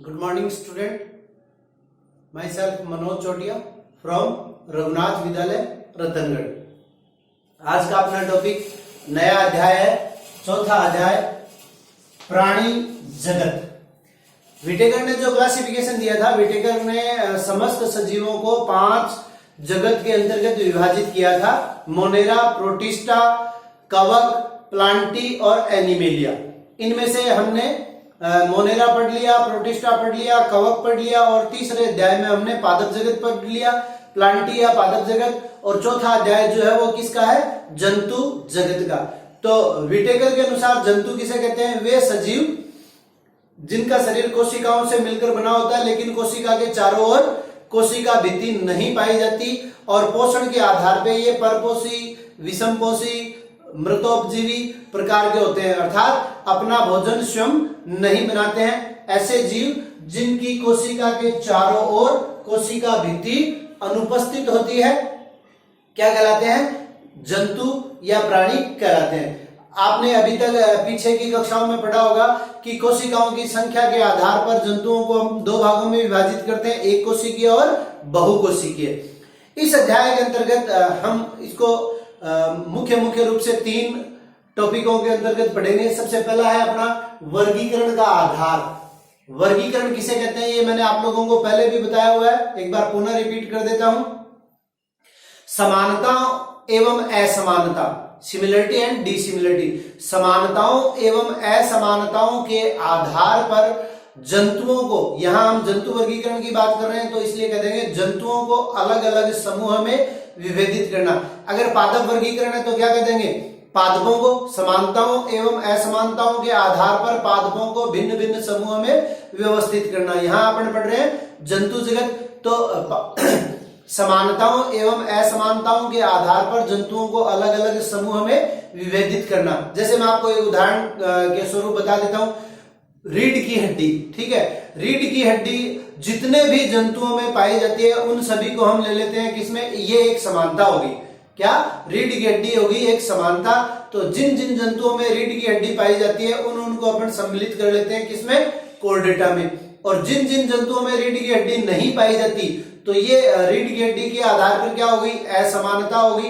Good morning, student. Myself Manoj Chotia from Raghunath विद्यालय रतनगढ़। आज का अपना टॉपिक नया अध्याय है, चौथा अध्याय प्राणी जगत। विटेकर ने जो क्लासिफिकेशन दिया था, विटेकर ने समस्त सजीवों को 5 जगत के अंतर्गत विभाजित किया था। मोनेरा, प्रोटिस्टा, कवक, प्लांटी और एनिमेलिया। इनमें से हमने मोनेरा पढ़ लिया, प्रोटिस्टा पढ़ लिया, कवक पढ़ लिया और तीसरे अध्याय में हमने पादप जगत पढ़ लिया, प्लांटी या पादप जगत। और चौथा अध्याय जो है वो किसका है? जंतु जगत का। तो विटेकर के अनुसार जंतु किसे कहते हैं? वे सजीव जिनका शरीर कोशिकाओं से मिलकर बना होता है, लेकिन कोशिका के चारों ओर कोशिका भित्ति नहीं पाई जाती और पोषण के आधार पे ये परपोषी, विषमपोषी, मृतोपजीवी प्रकार के होते हैं, अर्थात अपना भोजन स्वयं नहीं बनाते हैं। ऐसे जीव जिनकी कोशिका के चारों ओर कोशिका भित्ति अनुपस्थित होती है क्या कहलाते हैं? जंतु या प्राणी कहलाते हैं। आपने अभी तक पीछे की कक्षाओं में पढ़ा होगा कि कोशिकाओं की संख्या के आधार पर जंतुओं को हम 2 भागों में विभाजित करते हैं, एक कोशिकीय और बहुकोशिकीय। इस अध्याय के अंतर्गत हम इसको मुख्य रूप से 3 टॉपिकों के अंतर्गत पढ़ेंगे। सबसे पहला है अपना वर्गीकरण का आधार। वर्गीकरण किसे कहते हैं ये मैंने आप लोगों को पहले भी बताया हुआ है, एक बार पुनः रिपीट कर देता हूं। समानता एवं असमानता, सिमिलरिटी एंड डिसिमिलरिटी, समानताओं एवं असमानताओं के आधार पर जंतुओं को, यहां हम जंतु वर्गीकरण की बात कर रहे हैं तो इसलिए कह देंगे जंतुओं को अलग अलग समूह में विभेदित करना। अगर पादप वर्गीकरण है तो क्या कह देंगे? पादपों को समानताओं एवं असमानताओं के आधार पर पादपों को भिन्न भिन्न समूह में व्यवस्थित करना। यहां अपन पढ़ रहे हैं जंतु जगत, तो समानताओं एवं असमानताओं के आधार पर जंतुओं को अलग अलग समूह में विभेदित करना। जैसे मैं आपको एक उदाहरण के स्वरूप बता देता हूं, रीढ़ की हड्डी। ठीक है, रीढ़ की हड्डी जितने भी जंतुओं में पाई जाती है उन सभी को हम ले लेते हैं किसमें? ये एक समानता होगी। क्या? रीढ़ की हड्डी होगी एक समानता। तो जिन जिन जंतुओं में रीढ़ की हड्डी पाई जाती है उनको अपन सम्मिलित कर लेते हैं किसमें? कोर्डेटा में। और जिन जिन जंतुओं में रीढ़ की हड्डी नहीं पाई जाती तो ये रीढ़ की हड्डी के आधार पर क्या होगी? असमानता होगी,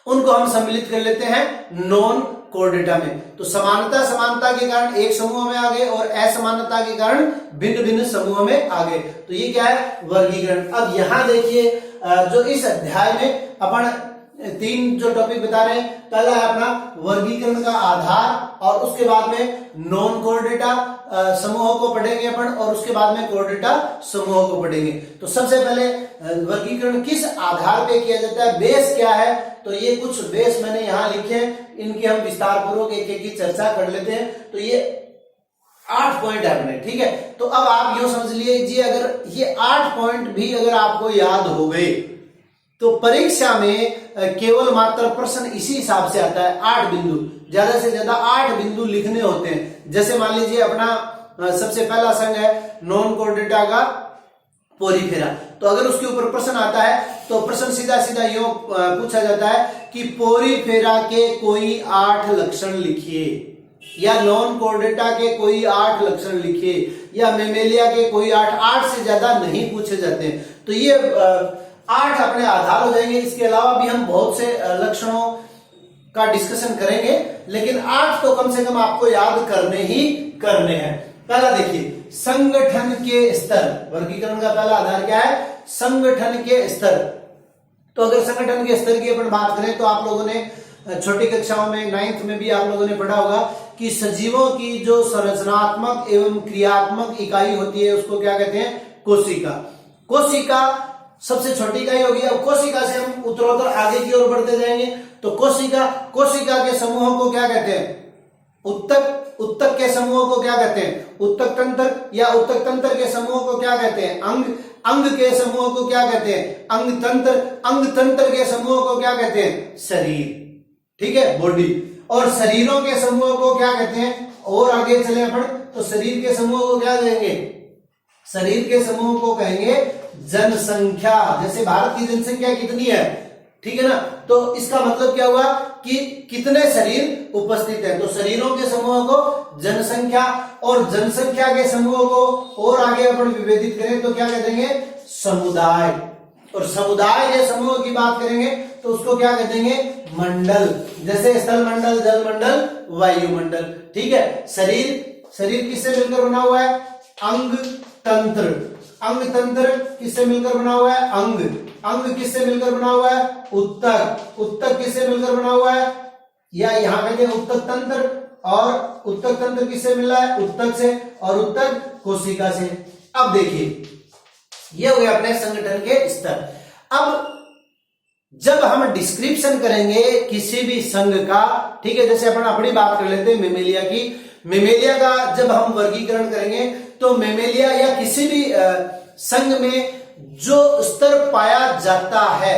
उनको हम सम्मिलित कर लेते हैं नॉन कोर्डेटा में। तो समानता समानता के कारण एक समूह में आ गए और असमानता के कारण भिन्न भिन्न समूह में आ गए। तो ये क्या है? वर्गीकरण। अब यहां देखिए जो इस अध्याय में अपन 3 जो टॉपिक बता रहे हैं, पहला है अपना वर्गीकरण का आधार और उसके बाद में नॉन कोर्डेटा समूहों को पढ़ेंगे अपन और उसके बाद में कोर्डेटा समूहों को पढ़ेंगे। तो सबसे पहले वर्गीकरण किस आधार पे किया जाता है, बेस क्या है? तो ये कुछ बेस मैंने यहां लिखे हैं, इनकी हम विस्तार पूर्वक एक एक की चर्चा कर लेते हैं। तो ये 8 पॉइंट है अपने, ठीक है। तो अब आप यूं समझ लीजिए, अगर ये 8 पॉइंट भी अगर आपको याद हो गए तो परीक्षा में केवल मात्र प्रश्न इसी हिसाब से आता है। 8 बिंदु, ज्यादा से ज्यादा 8 बिंदु लिखने होते हैं। जैसे मान लीजिए अपना सबसे पहला संघ है नॉन कोर्डेटा का पोरीफेरा। तो अगर उसके ऊपर प्रश्न आता है तो प्रश्न सीधा सीधा यूं पूछा जाता है कि पोरीफेरा के कोई 8 लक्षण लिखिए, या नॉन कोर्डेटा के कोई 8 लक्षण लिखिए, या मेमेलिया के कोई 8 से ज्यादा नहीं पूछे जाते। तो ये 8 अपने आधार हो जाएंगे। इसके अलावा भी हम बहुत से लक्षणों का डिस्कशन करेंगे, लेकिन 8 तो कम से कम आपको याद करने ही करने हैं। पहला देखिए, संगठन के स्तर। वर्गीकरण का पहला आधार क्या है? संगठन के स्तर। तो अगर संगठन के स्तर की अपन बात करें तो आप लोगों ने छोटी कक्षाओं में 9th में भी आप लोगों ने पढ़ा होगा कि सजीवों की जो संरचनात्मक एवं क्रियात्मक इकाई होती है उसको क्या कहते हैं? कोशिका। कोशिका सबसे छोटी इकाई होगी। अब कोशिका से हम उत्तरोत्तर आगे की ओर बढ़ते जाएंगे तो कोशिका के समूहों को क्या कहते हैं? उत्तक के समूहों को क्या कहते हैं? उत्तक तंत्र, या उत्तक तंत्र के समूहों को क्या कहते हैं? अंग के समूहों को क्या कहते हैं? अंग तंत्र के समूहों को क्या कहते हैं? शरीर। ठीक है, बॉडी। और शरीरों के समूहों को क्या कहते हैं? और आगे चले अपन तो शरीर के समूह को क्या कहेंगे? शरीर के समूह को कहेंगे जनसंख्या। जैसे भारत की जनसंख्या कितनी है, ठीक है ना, तो इसका मतलब क्या हुआ कि कितने शरीर उपस्थित हैं। तो शरीरों के समूह को जनसंख्या, और जनसंख्या के समूहों को और आगे अपन विभेदित करें तो क्या कह देंगे, समुदाय, और समुदाय के समूह की बात करेंगे तो उसको क्या कह देंगे, मंडल, जैसे स्थल मंडल, जल मंडल, वायुमंडल। ठीक है, शरीर किससे मिलकर बना हुआ है, अंग तंत्र, अंग तंत्र किससे मिलकर बना हुआ है, अंग किससे मिलकर बना हुआ है, उत्तक किससे मिलकर बना हुआ है, या यहाँ कहते हैं उत्तक तंत्र, और उत्तक तंत्र किससे मिला है, उत्तक से, और उत्तक कोशिका से। अब देखिए ये हो गया अपने संगठन के स्तर। अब जब हम डिस्क्रिप्शन करेंगे किसी भी संघ का, ठीक है, जैसे अपन अपनी बात कर लेते हैं मेमेलिया की, मेमेलिया का जब हम वर्गीकरण करेंगे तो मेमेलिया या किसी भी संघ में जो स्तर पाया जाता है,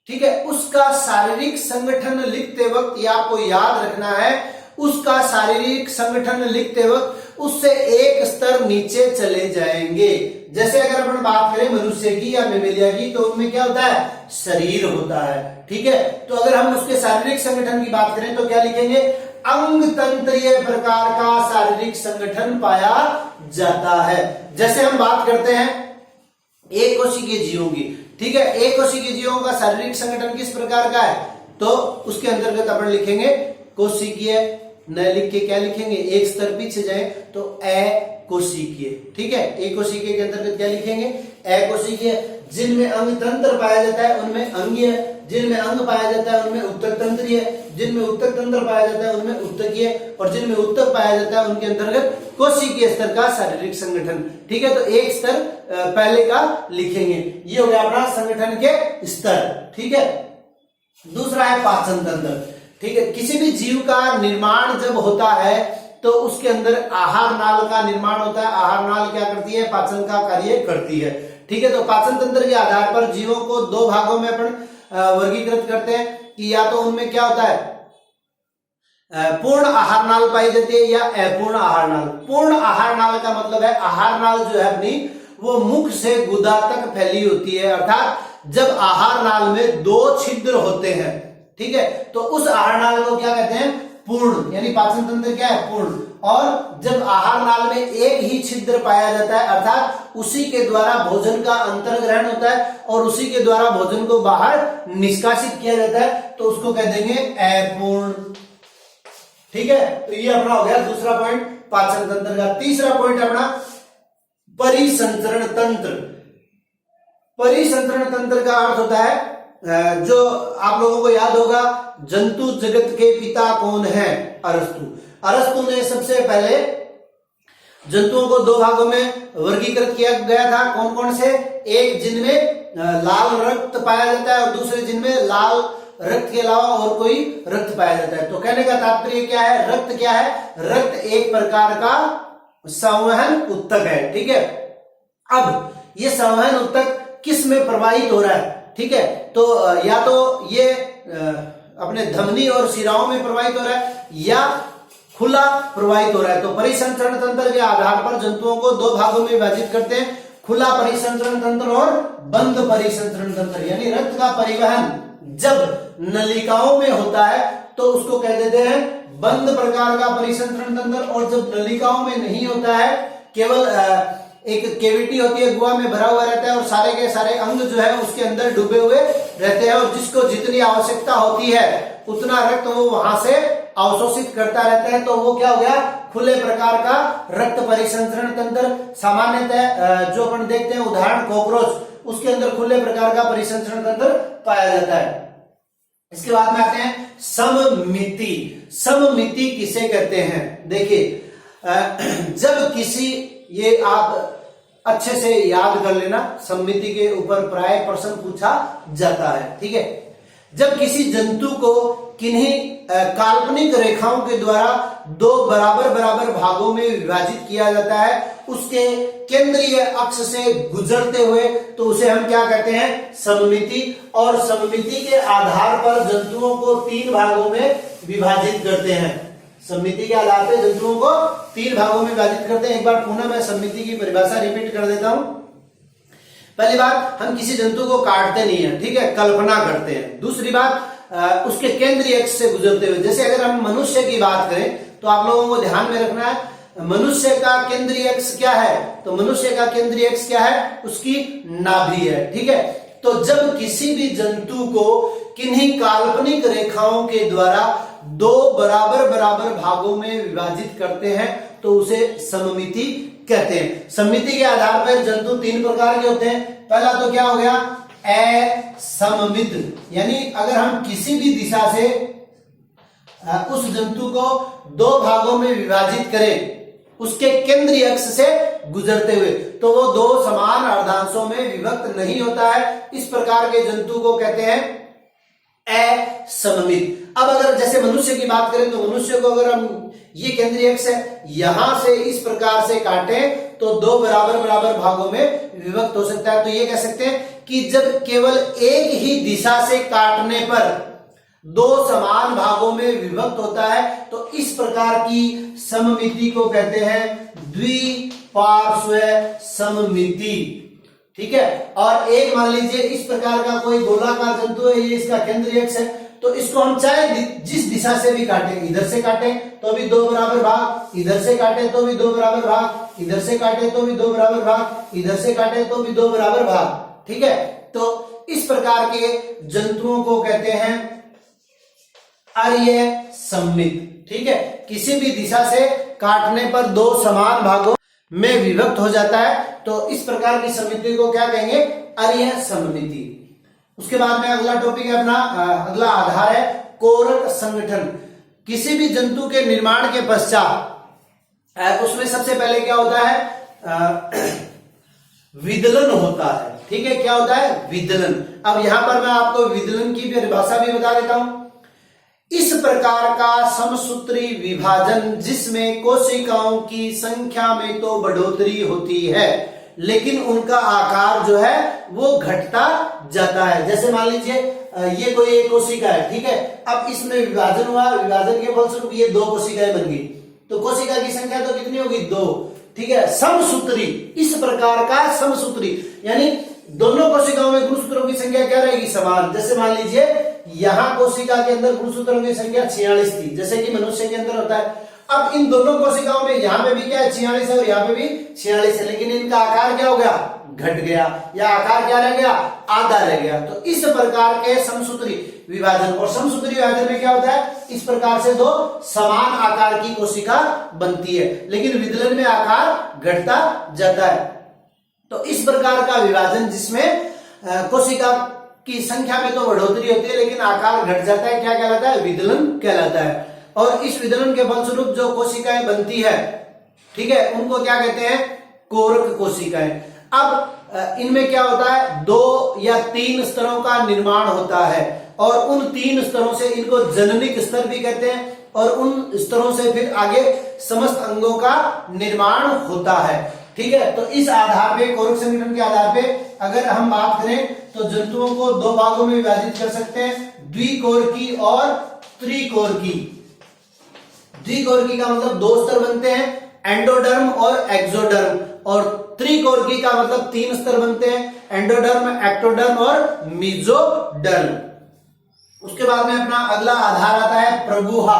ठीक है, उसका शारीरिक संगठन लिखते वक्त ये आपको याद रखना है, उसका शारीरिक संगठन लिखते वक्त उससे एक स्तर नीचे चले जाएंगे। जैसे अगर अपन बात करें मनुष्य की या मेमेलिया की तो उनमें क्या होता है, शरीर होता है। ठीक है, तो अगर हम उसके शारीरिक संगठन की बात करें तो क्या लिखेंगे, अंग तंत्रीय प्रकार का शारीरिक संगठन पाया जाता है। जैसे हम बात करते हैं एक कोशिकीय जीवों की, ठीक है, एक कोशिकीय जीवों का शारीरिक संगठन किस प्रकार का है, तो उसके अंतर्गत अपन लिखेंगे कोशिकीय, न लिख के क्या लिखेंगे, एक स्तर पीछे जाए तो अकोशिकीय। ठीक है, एक कोशिकीय के अंतर्गत क्या लिखेंगे, अकोशिकीय। जिनमें अंग तंत्र पाया जाता है उनमें अंगीय, जिनमें अंग पाया जाता है उनमें उत्तक तंत्रीय, जिनमें उत्तक तंत्र पाया जाता है उनमें उत्तकीय, और जिनमें उत्तक पाया जाता है उनके अंतर्गत कोशिकीय स्तर का शारीरिक संगठन। ठीक है, तो एक स्तर पहले का लिखेंगे। ये हो गया अपना संगठन के स्तर। ठीक है, दूसरा है पाचन तंत्र। ठीक है, किसी भी जीव का निर्माण जब होता है तो उसके अंदर आहार नाल का निर्माण होता है। आहार नाल क्या करती है, पाचन का कार्य करती है। ठीक है, तो पाचन तंत्र के आधार पर जीवों को दो भागों में अपन वर्गीकृत करते हैं कि या तो उनमें क्या होता है, पूर्ण आहार नाल पाई जाती है या अपूर्ण आहार नाल। पूर्ण आहार नाल का मतलब है आहार नाल जो है अपनी वो मुख से गुदा तक फैली होती है, अर्थात जब आहार नाल में दो छिद्र होते हैं, ठीक है, तो उस आहार नाल को क्या कहते हैं, पूर्ण, यानी पाचन तंत्र क्या है, पूर्ण। और जब आहार नाल में एक ही छिद्र पाया जाता है, अर्थात उसी के द्वारा भोजन का अंतर्ग्रहण होता है और उसी के द्वारा भोजन को बाहर निष्कासित किया जाता है, तो उसको कह देंगे अपूर्ण। ठीक है, तो ये अपना हो गया दूसरा पॉइंट पाचन तंत्र का। तीसरा पॉइंट अपना परिसंचरण तंत्र। परिसंचरण तंत्र का अर्थ होता है, जो आप लोगों को याद होगा, जंतु जगत के पिता कौन है, अरस्तु। अरस्तु ने सबसे पहले जंतुओं को दो भागों में वर्गीकृत किया गया था। कौन कौन से, एक जिनमें लाल रक्त पाया जाता है और दूसरे जिनमें लाल रक्त के अलावा और कोई रक्त पाया जाता है। तो कहने का तात्पर्य क्या है, रक्त क्या है, रक्त एक प्रकार का संवहन उत्तक है। ठीक है, अब ये संवहन उत्तक किस में प्रवाहित हो रहा है, ठीक है, तो या तो ये अपने धमनी और शिराओं में प्रवाहित हो रहा है या खुला प्रवाहित हो रहा है। तो परिसंचरण तंत्र के आधार पर जंतुओं को दो भागों में विभाजित करते हैं, खुला परिसंचरण तंत्र और बंद परिसंचरण तंत्र। यानी रक्त का परिवहन जब नलिकाओं में होता है तो उसको कह देते हैं बंद प्रकार का परिसंचरण तंत्र, और जब नलिकाओं में नहीं होता है, केवल एक केविटी होती है, गुहा में भरा हुआ रहता है और सारे के सारे अंग जो है उसके अंदर डूबे हुए रहते हैं, और जिसको जितनी आवश्यकता होती है उतना रक्त वो वहां से अवशोषित करता रहता है, तो वो क्या हो गया, खुले प्रकार का रक्त परिसंचरण तंत्र। सामान्यतः जो अपन देखते हैं उदाहरण कॉकरोच, उसके अंदर खुले प्रकार का परिसंचरण तंत्र पाया जाता है। इसके बाद में आते हैं सममिति। सममिति किसे कहते हैं, देखिए जब किसी, ये आप अच्छे से याद कर लेना, सममिति के ऊपर प्राय प्रश्न पूछा जाता है। ठीक है, जब किसी जंतु को किन्हीं काल्पनिक रेखाओं के द्वारा दो बराबर बराबर भागों में विभाजित किया जाता है, उसके केंद्रीय अक्ष से गुजरते हुए, तो उसे हम क्या कहते हैं, सममिति। और सममिति के आधार पर जंतुओं को तीन भागों में विभाजित करते हैं। सममिति के आधार पर जंतुओं को तीन भागों में विभाजित करते हैं। एक बार पुनः मैं सममिति की परिभाषा रिपीट कर देता हूं। पहली बात, हम किसी जंतु को काटते नहीं है, ठीक है, कल्पना करते हैं। दूसरी बात, उसके केंद्रीय अक्ष से गुजरते हुए। जैसे अगर हम मनुष्य की बात करें तो आप लोगों को ध्यान में रखना है मनुष्य का केंद्रीय अक्ष क्या है, तो मनुष्य का केंद्रीय अक्ष क्या है, उसकी नाभि है। ठीक है, तो जब किसी भी जंतु को किन्हीं काल्पनिक रेखाओं के द्वारा दो बराबर बराबर भागों में विभाजित करते हैं तो उसे सममिति कहते हैं। सममिति के आधार पर जंतु तीन प्रकार के होते हैं। पहला तो क्या हो गया, असममित, यानी अगर हम किसी भी दिशा से उस जंतु को दो भागों में विभाजित करें उसके केंद्रीय अक्ष से गुजरते हुए, तो वो दो समान अर्धांशों में विभक्त नहीं होता है। इस प्रकार के जंतु को कहते हैं असममित। अब अगर जैसे मनुष्य की बात करें तो मनुष्य को अगर हम ये केंद्रीय अक्ष है यहां से इस प्रकार से काटें तो दो बराबर बराबर भागों में विभक्त हो सकता है। तो ये कह सकते हैं कि जब केवल एक ही दिशा से काटने पर दो समान भागों में विभक्त होता है तो इस प्रकार की सममिति को कहते हैं द्विपार्श्व सममिति। ठीक है, और एक मान लीजिए इस प्रकार का कोई गोलाकार जंतु है, ये इसका केंद्रीय अक्ष है, तो इसको हम चाहे जिस दिशा से भी काटें, इधर से काटें तो भी दो बराबर भाग, इधर से काटें तो भी दो बराबर भाग, इधर से काटें तो भी दो बराबर भाग, इधर से काटें तो भी दो बराबर भाग। ठीक है, तो इस प्रकार के जंतुओं को कहते हैं अर्य सममित। ठीक है, किसी भी दिशा से काटने पर दो समान भागों में विभक्त हो जाता है तो इस प्रकार की सममिति को क्या कहेंगे, अर्य सममिति। उसके बाद में अगला टॉपिक है अपना, अगला आधार है कोरक संगठन। किसी भी जंतु के निर्माण के पश्चात उसमें सबसे पहले क्या होता है, विदलन होता है। ठीक है, क्या होता है, विदलन। अब यहां पर मैं आपको विदलन की परिभाषा भी बता देता हूं। इस प्रकार का समसूत्री विभाजन जिसमें कोशिकाओं की संख्या में तो बढ़ोतरी होती है लेकिन उनका आकार जो है वो घटता जाता है। जैसे मान लीजिए ये कोई एक कोशिका है, ठीक है, अब इसमें विभाजन हुआ, विभाजन के फलस्वरूप ये दो कोशिकाएं बन गई, तो कोशिका की संख्या तो कितनी होगी, दो। ठीक है, समसूत्री, इस प्रकार का समसूत्री यानी दोनों कोशिकाओं में गुणसूत्रों की संख्या क्या रहेगी, समान। जैसे मान लीजिए यहां कोशिका के अंदर गुणसूत्रों की संख्या 46 थी, जैसे कि मनुष्य के अंदर होता है। अब इन दोनों कोशिकाओं में यहाँ पे भी क्या है, 46 है और यहाँ पे भी 46 है, लेकिन इनका आकार क्या हो गया, घट गया, या आकार क्या रह गया, आधा रह गया। तो इस प्रकार के समसूत्री विभाजन, और समसूत्री विभाजन में क्या होता है, इस प्रकार से दो समान आकार की कोशिका बनती है, लेकिन विदलन में आकार घटता जाता है। तो इस प्रकार का विभाजन जिसमें कोशिका की संख्या में तो बढ़ोतरी होती है लेकिन आकार घट जाता है, क्या कहलाता है, विदलन कहलाता है। और इस विदलन के फलस्वरूप जो कोशिकाएं बनती है, ठीक है, उनको क्या कहते हैं, कोरक कोशिकाएं। अब इनमें क्या होता है, 2 या 3 स्तरों का निर्माण होता है और उन 3 स्तरों से इनको जननिक स्तर भी कहते हैं और उन स्तरों से फिर आगे समस्त अंगों का निर्माण होता है। ठीक है, तो इस आधार पे, कोरक संगठन के आधार पे अगर हम बात करें तो जंतुओं को दो भागों में विभाजित कर सकते हैं, द्विकोरकी और त्रिकोरकी। द्विकोरकी का मतलब 2 स्तर बनते हैं, एंडोडर्म और एक्सोडर्म, और त्रिकोरकी का मतलब 3 स्तर बनते हैं, एंडोडर्म, एक्टोडर्म और मेसोडर्म। उसके बाद में अपना अगला आधार आता है प्रगुहा,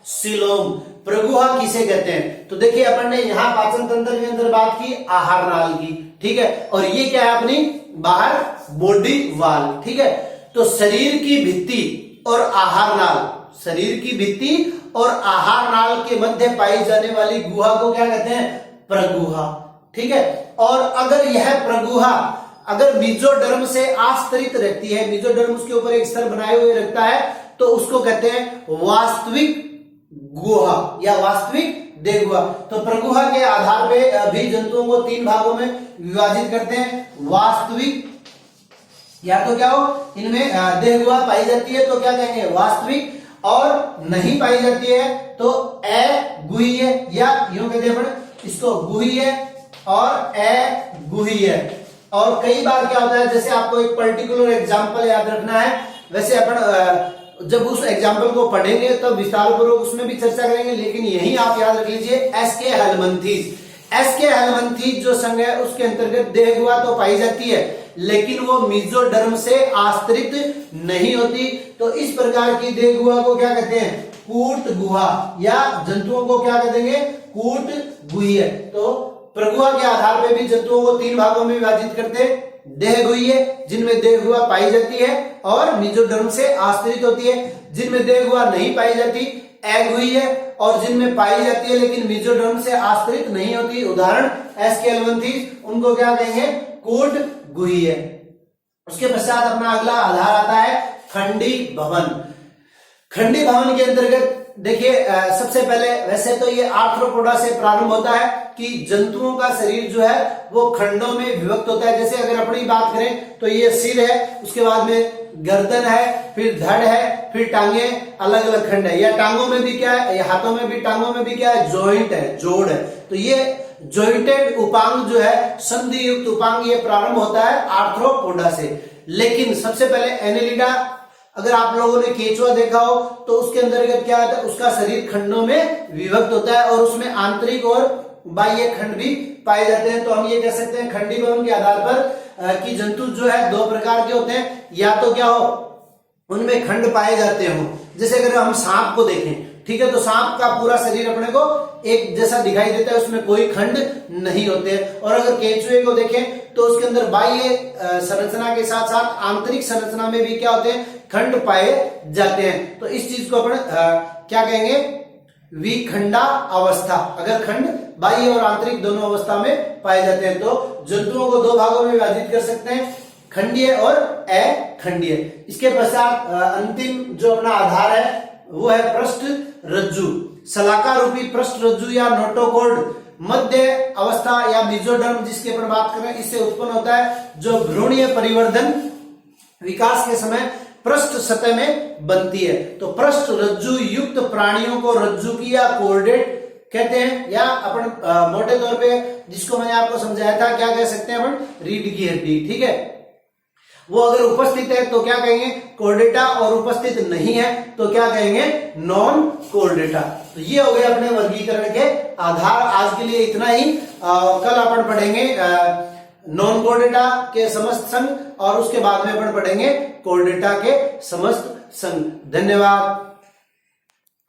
सीलोम। प्रगुहा किसे कहते हैं, तो देखिए अपन ने यहाँ पाचन तंत्र के अंदर बात की आहार नाल की, ठीक है, और ये क्या है अपनी बाहर बॉडी वाल। ठीक है, तो शरीर की भित्ति और आहार नाल, शरीर की भित्ति और आहार नाल के मध्य पाई जाने वाली गुहा को क्या कहते हैं, प्रगुहा। ठीक है, और अगर यह प्रगुहा अगर मेसोडर्म से आस्तरित रहती है, मेसोडर्म उसके ऊपर एक स्तर बनाए हुए रखता है, तो उसको कहते हैं वास्तविक गुहा या वास्तविक देहगुहा। तो प्रगुहा के आधार पे भी जंतुओं को 3 भागों में विभाजित करते हैं, वास्तविक, या तो क्या हो, इनमें देहगुहा पाई जाती है तो क्या कहेंगे, वास्तविक, और नहीं पाई जाती है तो अगुह्य, या यूं कहते हैं इसको गुह्य और अगुह्य। और कई बार क्या होता है, जैसे आपको एक पर्टिकुलर एग्जांपल याद रखना है, वैसे अपन जब उस एग्जाम्पल को पढ़ेंगे तब विस्तार पूर्वक उसमें भी चर्चा करेंगे, लेकिन यही आप याद रख लीजिए, एसके हेलमंथीज। एसके हेलमंथीज जो संघ है उसके अंतर्गत देहगुहा तो पाई जाती है लेकिन वो मेसोडर्म से आश्रित नहीं होती, तो इस प्रकार की देहगुहा को क्या कहते हैं, कूट गुहा, या जंतुओं को क्या कह देंगे, कूट गुह्य। तो प्रगुहा के आधार पर भी जंतुओं को 3 भागों में विभाजित करते हैं, देहगुह्य जिनमें देहगुहा पाई जाती है और मेसोडर्म से आश्रित होती है, जिनमें देहगुहा नहीं पाई जाती अगुह्य, और जिनमें पाई जाती है लेकिन मेसोडर्म से आश्रित नहीं होती, उदाहरण एस्केलेंथीज, उनको क्या कहेंगे, कूट गुह्य। उसके पश्चात अपना अगला आधार आता है खंडी भवन। खंडी भवन के अंतर्गत देखिए सबसे पहले वैसे तो ये आर्थ्रोपोडा से प्रारंभ होता है कि जंतुओं का शरीर जो है वो खंडों में विभक्त होता है। जैसे अगर अपनी बात करें तो ये सिर है, उसके बाद में गर्दन है, फिर धड़ है, फिर टांगे, अलग अलग खंड है। या टांगों में भी क्या है, हाथों में भी, टांगों में भी क्या है, जॉइंट है, जोड़ है। तो ये जॉइंटेड उपांग जो है, संधि युक्त उपांग, ये प्रारंभ होता है आर्थ्रोपोडा से। लेकिन सबसे पहले एनेलिडा, अगर आप लोगों ने केचुआ देखा हो तो उसके अंतर्गत क्या होता है, उसका शरीर खंडों में विभक्त होता है और उसमें आंतरिक और बाह्य खंड भी पाए जाते हैं। तो हम ये कह सकते हैं खंडी भवन के आधार पर कि जंतु जो है 2 प्रकार के होते हैं, या तो क्या हो, उनमें खंड पाए जाते हो। जैसे अगर हम सांप को देखें, ठीक है, तो सांप का पूरा शरीर अपने को एक जैसा दिखाई देता है, उसमें कोई खंड नहीं होते हैं। और अगर केचुए को देखें तो उसके अंदर बाह्य संरचना के साथ साथ आंतरिक संरचना में भी क्या होते हैं, खंड पाए जाते हैं। तो इस चीज को अपन क्या कहेंगे, विखंडा अवस्था। अगर खंड बाह्य और आंतरिक दोनों अवस्था में पाए जाते हैं तो जंतुओं को 2 भागों में विभाजित कर सकते हैं, खंडीय और अखंडीय। इसके पश्चात अंतिम जो अपना आधार है वो है पृष्ठ रज्जु। सलाका रूपी पृष्ठ रज्जु या नोटोकॉर्ड मध्य अवस्था या मेसोडर्म जिसकी अपन बात कर रहे हैं, इससे उत्पन्न होता है, जो भ्रूणीय परिवर्धन विकास के समय पृष्ठ सतह में बनती है। तो पृष्ठ रज्जु युक्त प्राणियों को रज्जु की या कोर्डेट कहते हैं, या अपन मोटे तौर पे जिसको मैंने आपको समझाया था क्या कह सकते हैं अपन, रीढ़ की हड्डी, ठीक है। वो अगर उपस्थित है तो क्या कहेंगे, कोर्डेटा, और उपस्थित नहीं है तो क्या कहेंगे, नॉन कोर्डेटा। तो ये हो गए अपने वर्गीकरण के आधार। आज के लिए इतना ही। कल अपन पढ़ेंगे नॉन कोर्डेटा के समस्त संघ और उसके बाद में अपन पढ़ेंगे कोर्डेटा के समस्त संघ। धन्यवाद।